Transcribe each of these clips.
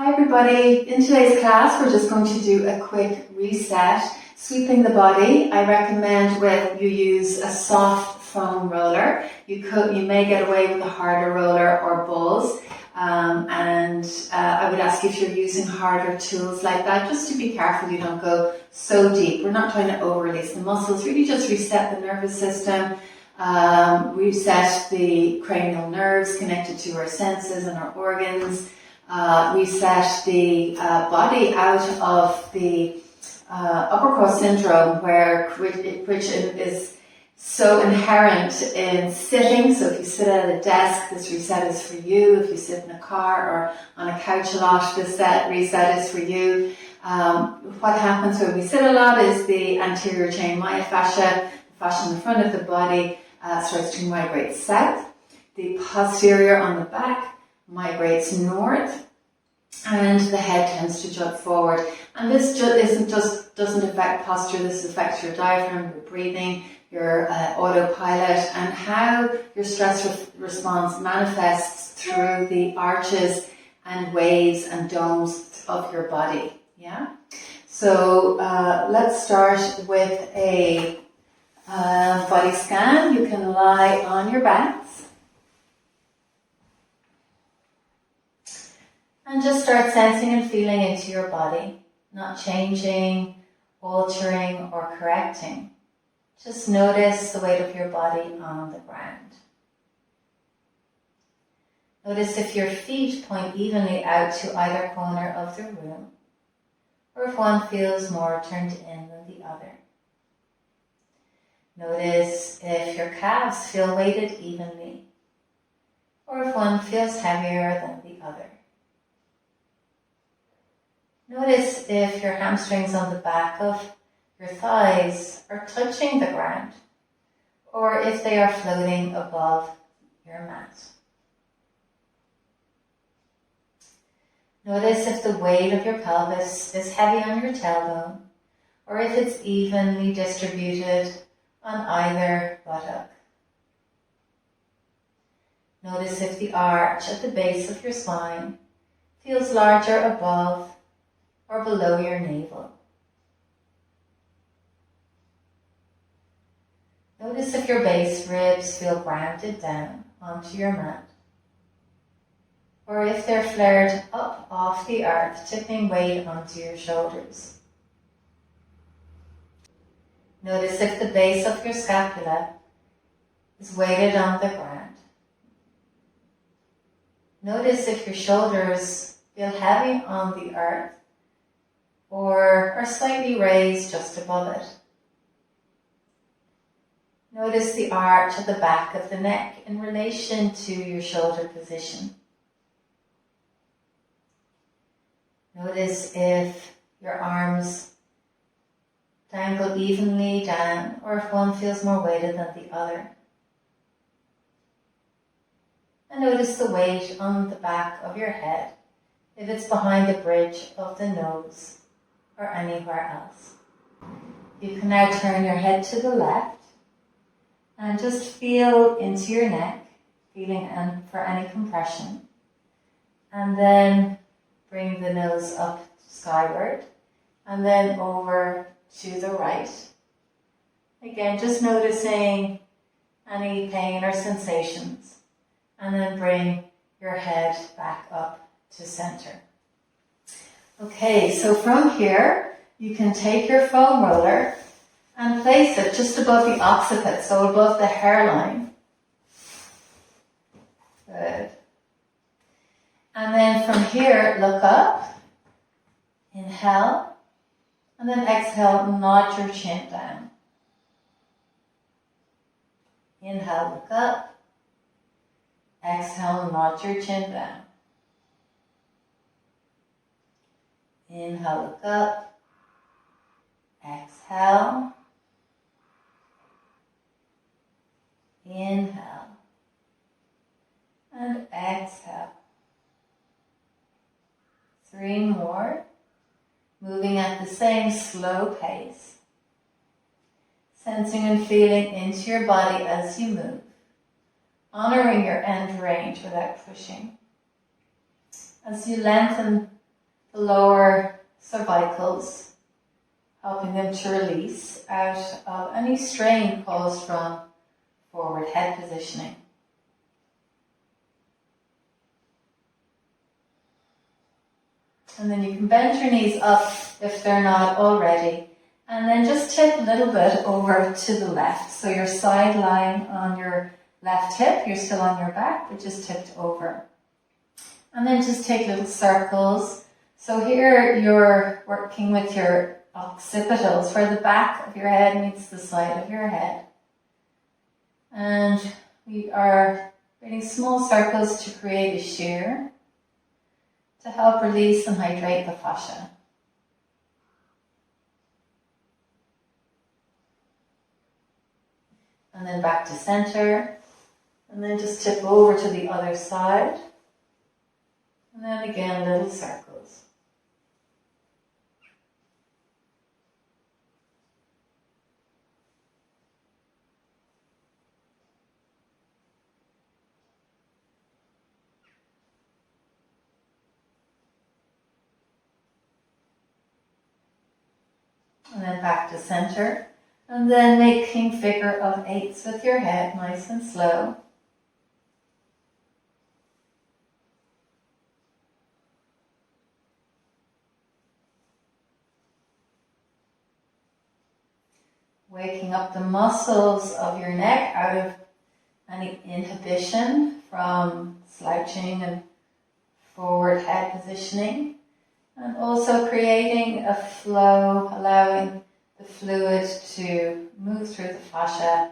Hi everybody, in today's class we're just going to do a quick reset, sweeping the body. I recommend when you use a soft foam roller. You may get away with a harder roller or balls, I would ask if you're using harder tools like that, just to be careful you don't go so deep. We're not trying to over-release the muscles, really just reset the nervous system, reset the cranial nerves connected to our senses and our organs, reset the body out of the upper cross syndrome, which is so inherent in sitting. So if you sit at a desk, this reset is for you. If you sit in a car or on a couch a lot, this reset is for you. What happens when we sit a lot is the anterior chain myofascia, the fascia in the front of the body, starts to migrate south. The posterior on the back migrates north, and the head tends to jut forward. And this doesn't affect posture. This affects your diaphragm, your breathing, your autopilot, and how your stress response manifests through the arches and waves and domes of your body. Yeah. So let's start with a body scan. You can lie on your backs and just start sensing and feeling into your body, not changing, altering, or correcting. Just notice the weight of your body on the ground. Notice if your feet point evenly out to either corner of the room, or if one feels more turned in than the other. Notice if your calves feel weighted evenly, or if one feels heavier than the other. Notice if your hamstrings on the back of your thighs are touching the ground, or if they are floating above your mat. Notice if the weight of your pelvis is heavy on your tailbone, or if it's evenly distributed on either buttock. Notice if the arch at the base of your spine feels larger above or below your navel. Notice if your base ribs feel grounded down onto your mat, or if they're flared up off the earth, tipping weight onto your shoulders. Notice if the base of your scapula is weighted on the ground. Notice if your shoulders feel heavy on the earth or are slightly raised just above it. Notice the arch at the back of the neck in relation to your shoulder position. Notice if your arms dangle evenly down, or if one feels more weighted than the other. And notice the weight on the back of your head, if it's behind the bridge of the nose or anywhere else. You can now turn your head to the left and just feel into your neck, feeling for any compression. And then bring the nose up skyward and then over to the right. Again, just noticing any pain or sensations. And then bring your head back up to center. Okay, so from here, you can take your foam roller and place it just above the occiput, so above the hairline. Good. And then from here, look up, inhale, and then exhale, nod your chin down. Inhale, look up, exhale, nod your chin down. Inhale, look up, exhale, inhale, and exhale. 3 more, moving at the same slow pace, sensing and feeling into your body as you move, honoring your end range without pushing. As you lengthen the lower cervicals, helping them to release out of any strain caused from forward head positioning. And then you can bend your knees up if they're not already. And then just tip a little bit over to the left. So you're side lying on your left hip. You're still on your back, but just tipped over. And then just take little circles. So here you're working with your occipitals, where the back of your head meets the side of your head. And we are creating small circles to create a shear to help release and hydrate the fascia. And then back to center. And then just tip over to the other side. And then again, little circles. And then back to center. And then making figure of eights with your head, nice and slow. Waking up the muscles of your neck out of any inhibition from slouching and forward head positioning. And also creating a flow, allowing the fluid to move through the fascia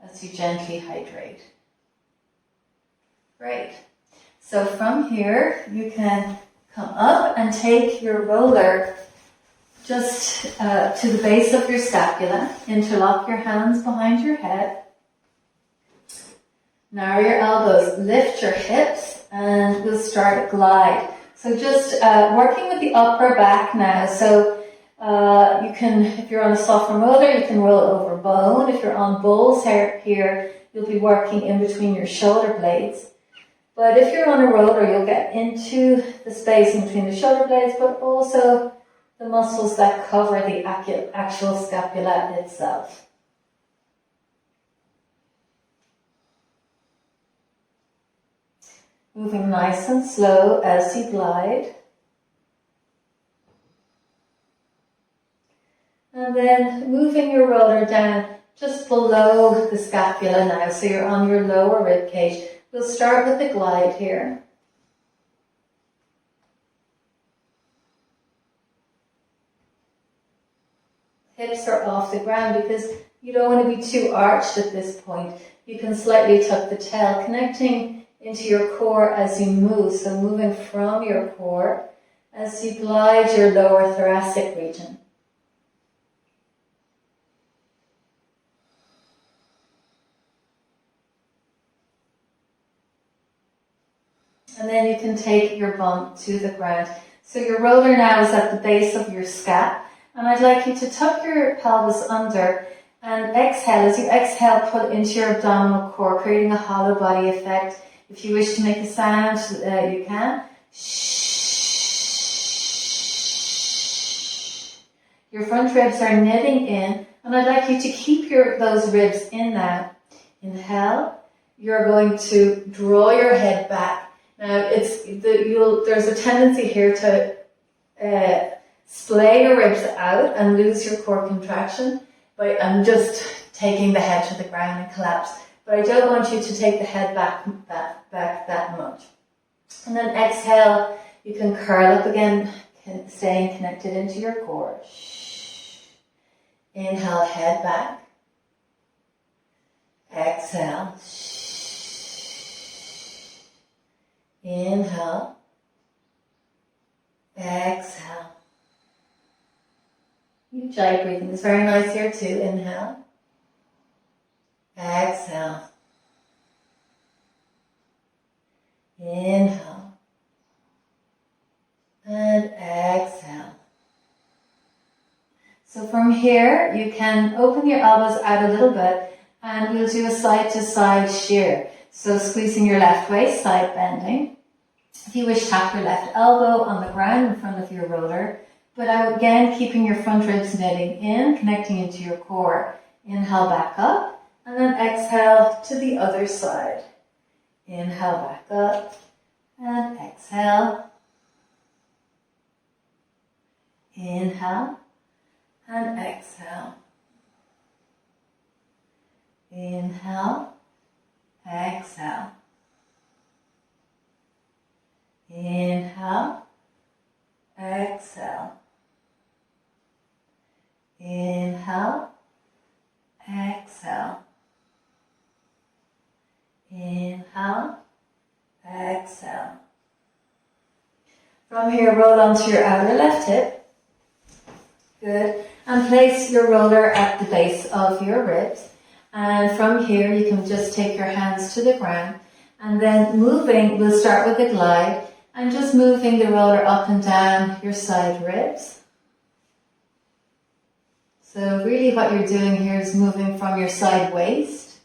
as you gently hydrate. Great. So from here, you can come up and take your roller just to the base of your scapula. Interlock your hands behind your head. Narrow your elbows, lift your hips, and we'll start a glide. So just working with the upper back now. So you can, if you're on a soft roller, you can roll over bone. If you're on bull's hair here, you'll be working in between your shoulder blades. But if you're on a roller, you'll get into the space in between the shoulder blades, but also the muscles that cover the actual scapula itself. Moving nice and slow as you glide. And then moving your roller down just below the scapula now, so you're on your lower rib cage. We'll start with the glide here. Hips are off the ground because you don't want to be too arched at this point. You can slightly tuck the tail, connecting into your core as you move. So moving from your core as you glide your lower thoracic region. And then you can take your bum to the ground. So your roller now is at the base of your scap. And I'd like you to tuck your pelvis under and exhale. As you exhale, pull into your abdominal core, creating a hollow body effect. If you wish to make a sound, you can. Your front ribs are knitting in, and I'd like you to keep those ribs in now. Inhale. You're going to draw your head back. Now, there's a tendency here to splay your ribs out and lose your core contraction by just taking the head to the ground and collapse. But I don't want you to take the head back that much. And then exhale, you can curl up again, staying connected into your core. Inhale, head back. Exhale. Inhale. Exhale. Ujjayi breathing is very nice here too. Inhale. Exhale. Inhale. And exhale. So from here, you can open your elbows out a little bit and we'll do a side to side shear. So squeezing your left waist, side bending. If you wish, tap your left elbow on the ground in front of your roller. But again, keeping your front ribs knitting in, connecting into your core. Inhale back up, and then exhale to the other side. Inhale back up, and exhale. Inhale, and exhale. Inhale, exhale. Inhale, exhale. Inhale, exhale. Inhale, exhale. From here, roll onto your outer left hip. Good. And place your roller at the base of your ribs. And from here, you can just take your hands to the ground. And then moving, we'll start with a glide. And just moving the roller up and down your side ribs. So really what you're doing here is moving from your side waist.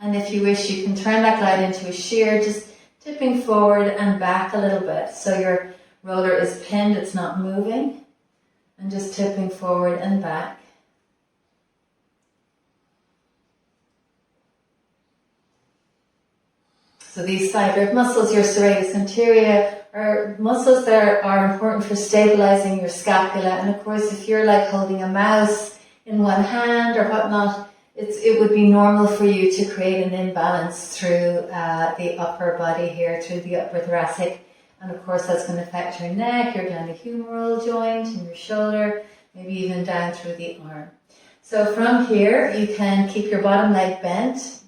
And if you wish, you can turn that glide into a shear, just tipping forward and back a little bit. So your roller is pinned, it's not moving. And just tipping forward and back. So these side rib muscles, your serratus anterior, are muscles that are important for stabilizing your scapula. And of course, if you're like holding a mouse in one hand or whatnot, it would be normal for you to create an imbalance through the upper body here, through the upper thoracic. And of course, that's going to affect your neck, your glenohumeral joint, and your shoulder, maybe even down through the arm. So from here, you can keep your bottom leg bent.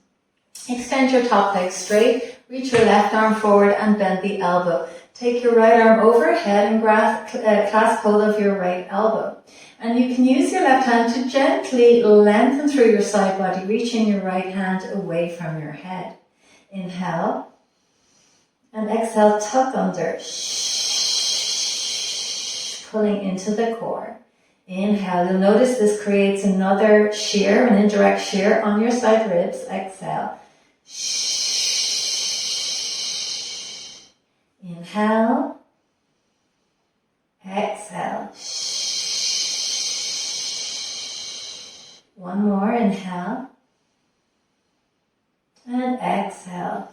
Extend your top leg straight, reach your left arm forward and bend the elbow. Take your right arm overhead and clasp hold of your right elbow. And you can use your left hand to gently lengthen through your side body, reaching your right hand away from your head. Inhale. And exhale, tuck under. Pulling into the core. Inhale. You'll notice this creates another shear, an indirect shear on your side ribs. Exhale. Inhale. Exhale. One more. Inhale. And exhale.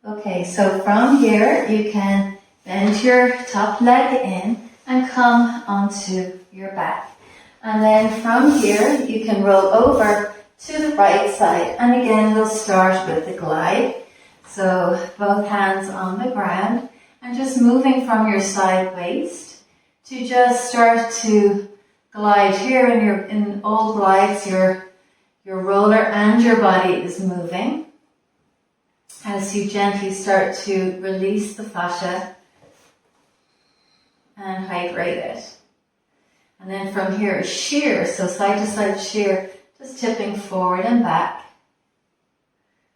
Okay, so from here you can bend your top leg in and come onto your back. And then from here you can roll over to the right side. And again, we'll start with the glide. So both hands on the ground and just moving from your side waist to just start to glide here. In all glides, your roller and your body is moving. As you gently start to release the fascia and hydrate it. And then from here, a shear, so side to side shear, just tipping forward and back.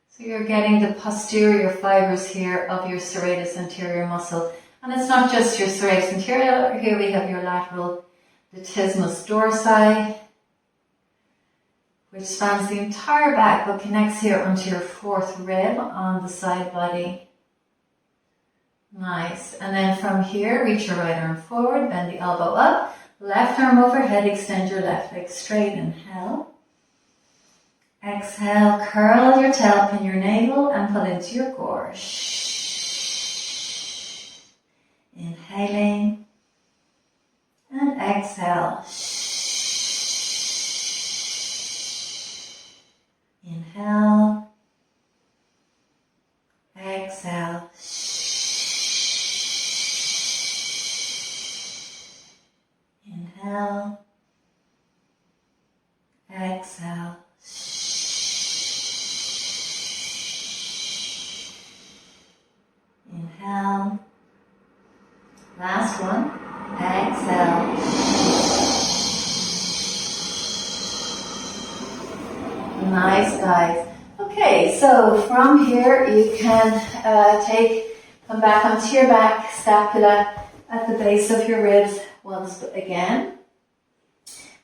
So you're getting the posterior fibers here of your serratus anterior muscle. And it's not just your serratus anterior, here we have your lateral latissimus dorsi, which spans the entire back but connects here onto your fourth rib on the side body. Nice. And then from here, reach your right arm forward, bend the elbow up, left arm overhead, extend your left leg straight. Inhale. Exhale, curl your tail, pin your navel and pull into your core. Inhaling and exhale. Inhale, exhale. Inhale, exhale. Inhale. Last one. Exhale. Nice, guys. Okay, so from here you can come back onto your back, scapula at the base of your ribs once again.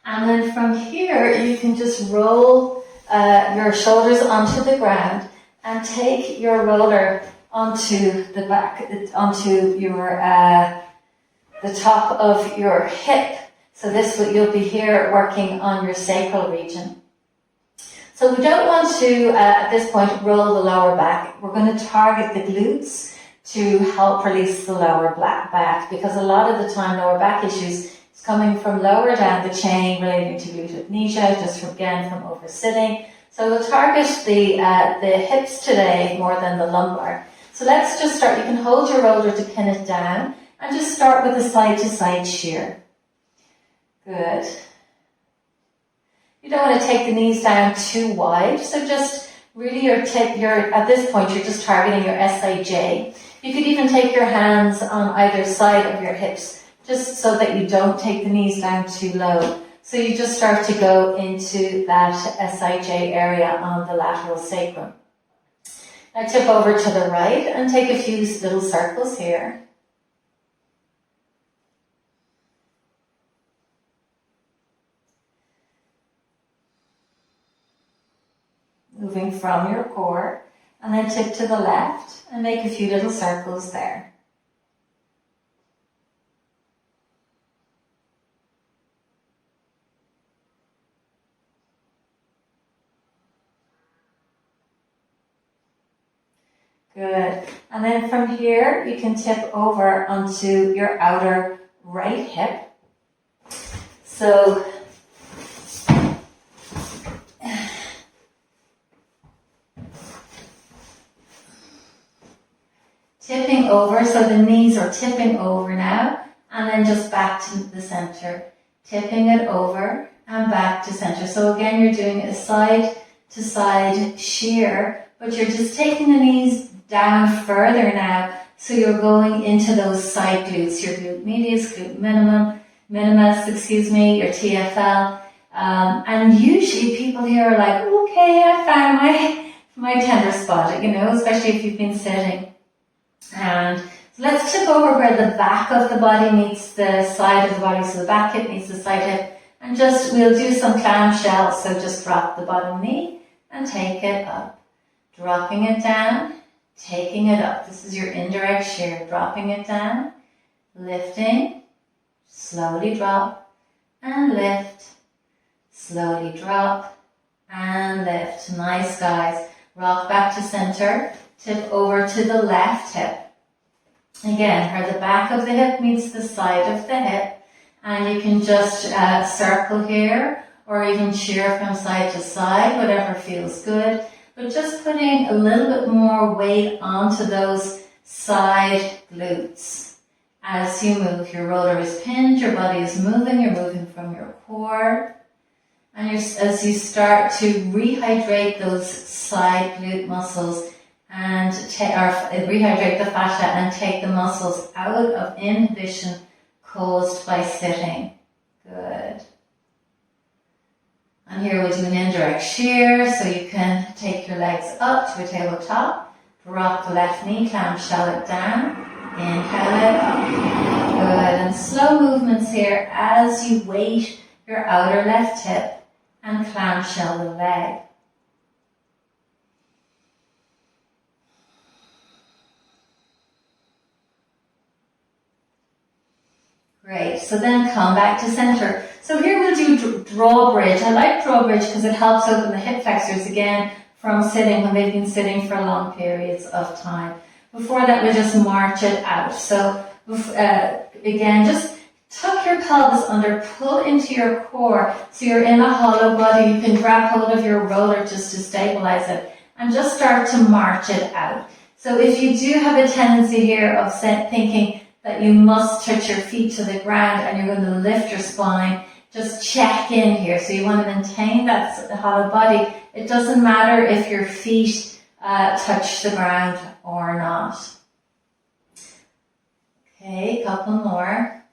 And then from here, you can just roll your shoulders onto the ground and take your roller onto the back, onto your the top of your hip. So this you'll be here working on your sacral region. So we don't want to, at this point, roll the lower back. We're going to target the glutes to help release the lower back, because a lot of the time lower back issues is coming from lower down the chain relating to glutognesia, just from oversitting. So we'll target the hips today more than the lumbar. So let's just start. You can hold your roller to pin it down and just start with a side-to-side shear. Good. You don't want to take the knees down too wide, so just really at this point you're just targeting your SIJ. You could even take your hands on either side of your hips, just so that you don't take the knees down too low. So you just start to go into that SIJ area on the lateral sacrum. Now tip over to the right and take a few little circles here. Moving from your core, and then tip to the left and make a few little circles there. Good. And then from here, you can tip over onto your outer right hip. So tipping over, so the knees are tipping over now, and then just back to the center. Tipping it over and back to center. So again, you're doing a side to side shear, but you're just taking the knees down further now. So you're going into those side glutes, your glute medius, glute minimus, your TFL. And usually people here are like, okay, I found my tender spot, especially if you've been sitting. And so let's tip over where the back of the body meets the side of the body, so the back hip meets the side hip, and we'll do some clamshell. So just drop the bottom knee and take it up, dropping it down, taking it up. This is your indirect shear, dropping it down, lifting, slowly drop and lift, slowly drop and lift. Nice, guys. Rock back to center. Tip over to the left hip. Again, where the back of the hip meets the side of the hip. And you can just circle here or even shear from side to side, whatever feels good. But just putting a little bit more weight onto those side glutes. As you move, your roller is pinned, your body is moving, you're moving from your core. And as you start to rehydrate those side glute muscles, and rehydrate the fascia and take the muscles out of inhibition caused by sitting. Good. And here we'll do an indirect shear, so you can take your legs up to a tabletop, drop the left knee, clamshell it down, inhale it up. Good. And slow movements here as you weight your outer left hip and clamshell the leg. Great, so then come back to center. So here we'll do drawbridge. I like drawbridge because it helps open the hip flexors again from sitting when they've been sitting for long periods of time. Before that, we'll just march it out. So again, just tuck your pelvis under, pull into your core so you're in a hollow body. You can grab hold of your roller just to stabilize it and just start to march it out. So if you do have a tendency here of thinking that you must touch your feet to the ground and you're going to lift your spine, just check in here. So you want to maintain that hollow body. It doesn't matter if your feet touch the ground or not. Okay, a couple more.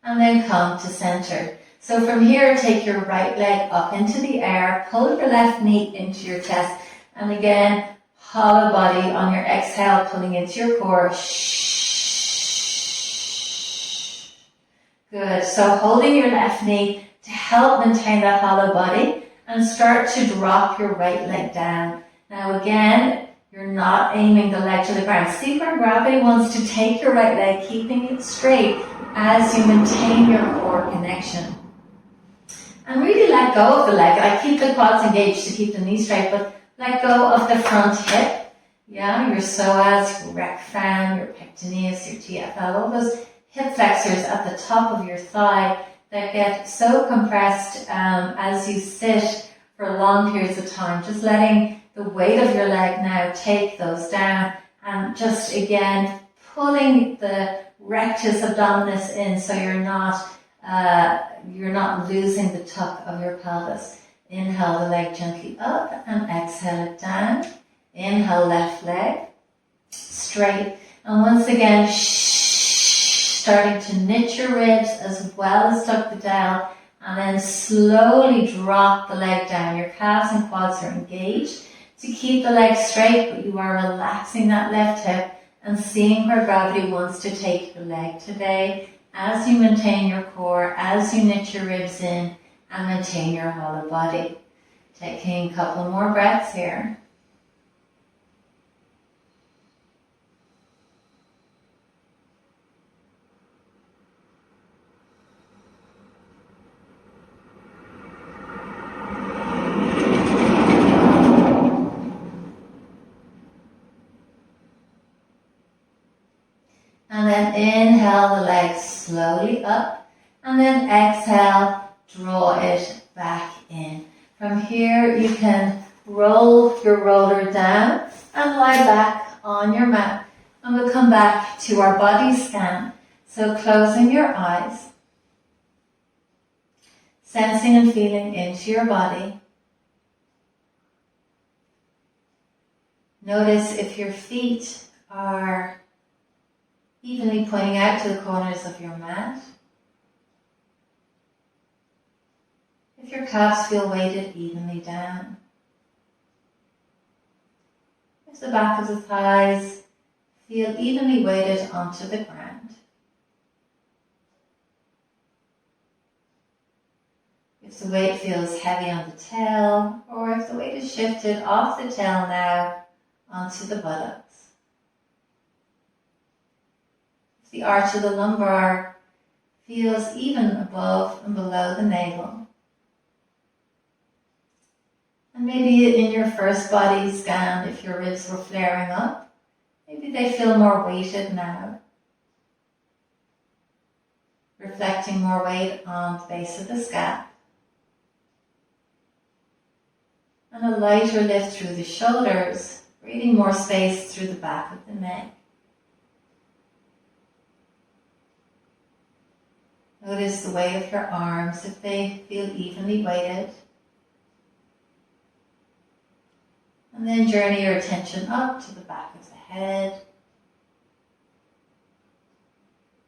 And then come to center. So from here, take your right leg up into the air, pull your left knee into your chest, and again, hollow body on your exhale, pulling into your core. Shh. Good. So holding your left knee to help maintain that hollow body, and start to drop your right leg down. Now again, you're not aiming the leg to the ground. See where gravity wants to take your right leg, keeping it straight as you maintain your core connection. And really let go of the leg. I keep the quads engaged to keep the knee straight, but let go of the front hip. Yeah, your psoas, your rec fem, your pectineus, your TFL, all those hip flexors at the top of your thigh that get so compressed as you sit for long periods of time. Just letting the weight of your leg now take those down, and just again pulling the rectus abdominis in so you're not losing the tuck of your pelvis. Inhale the leg gently up and exhale it down. Inhale left leg straight, and once again starting to knit your ribs as well as tuck the dowel, and then slowly drop the leg down. Your calves and quads are engaged to keep the leg straight, but you are relaxing that left hip and seeing where gravity wants to take your leg today as you maintain your core, as you knit your ribs in and maintain your hollow body. Taking a couple more breaths here. And then inhale the legs slowly up, and then exhale, draw it back in. From here you can roll your roller down and lie back on your mat. And we'll come back to our body scan. So closing your eyes, sensing and feeling into your body. Notice if your feet are evenly pointing out to the corners of your mat. If your calves feel weighted evenly down. If the back of the thighs feel evenly weighted onto the ground. If the weight feels heavy on the tail, or if the weight is shifted off the tail now onto the buttocks. The arch of the lumbar feels even above and below the navel. And maybe in your first body scan, if your ribs were flaring up, maybe they feel more weighted now. Reflecting more weight on the base of the scalp. And a lighter lift through the shoulders, creating more space through the back of the neck. Notice the weight of your arms, if they feel evenly weighted. And then journey your attention up to the back of the head.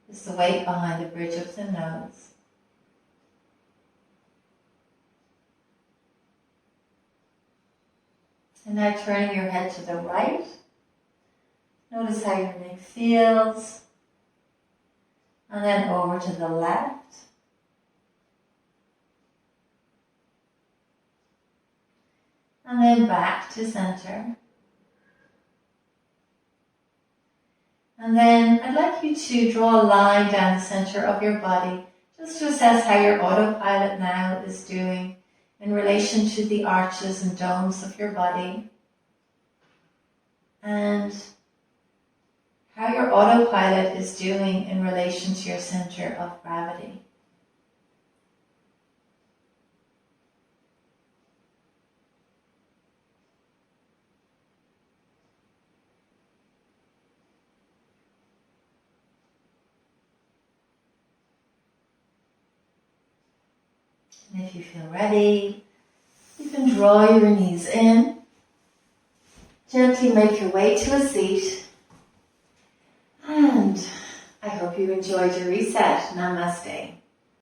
Is the weight behind the bridge of the nose. And now turning your head to the right. Notice how your neck feels. And then over to the left. And then back to center. And then I'd like you to draw a line down the center of your body just to assess how your autopilot now is doing in relation to the arches and domes of your body. And how your autopilot is doing in relation to your center of gravity. And if you feel ready, you can draw your knees in. Gently make your way to a seat. And I hope you enjoyed your reset. Namaste.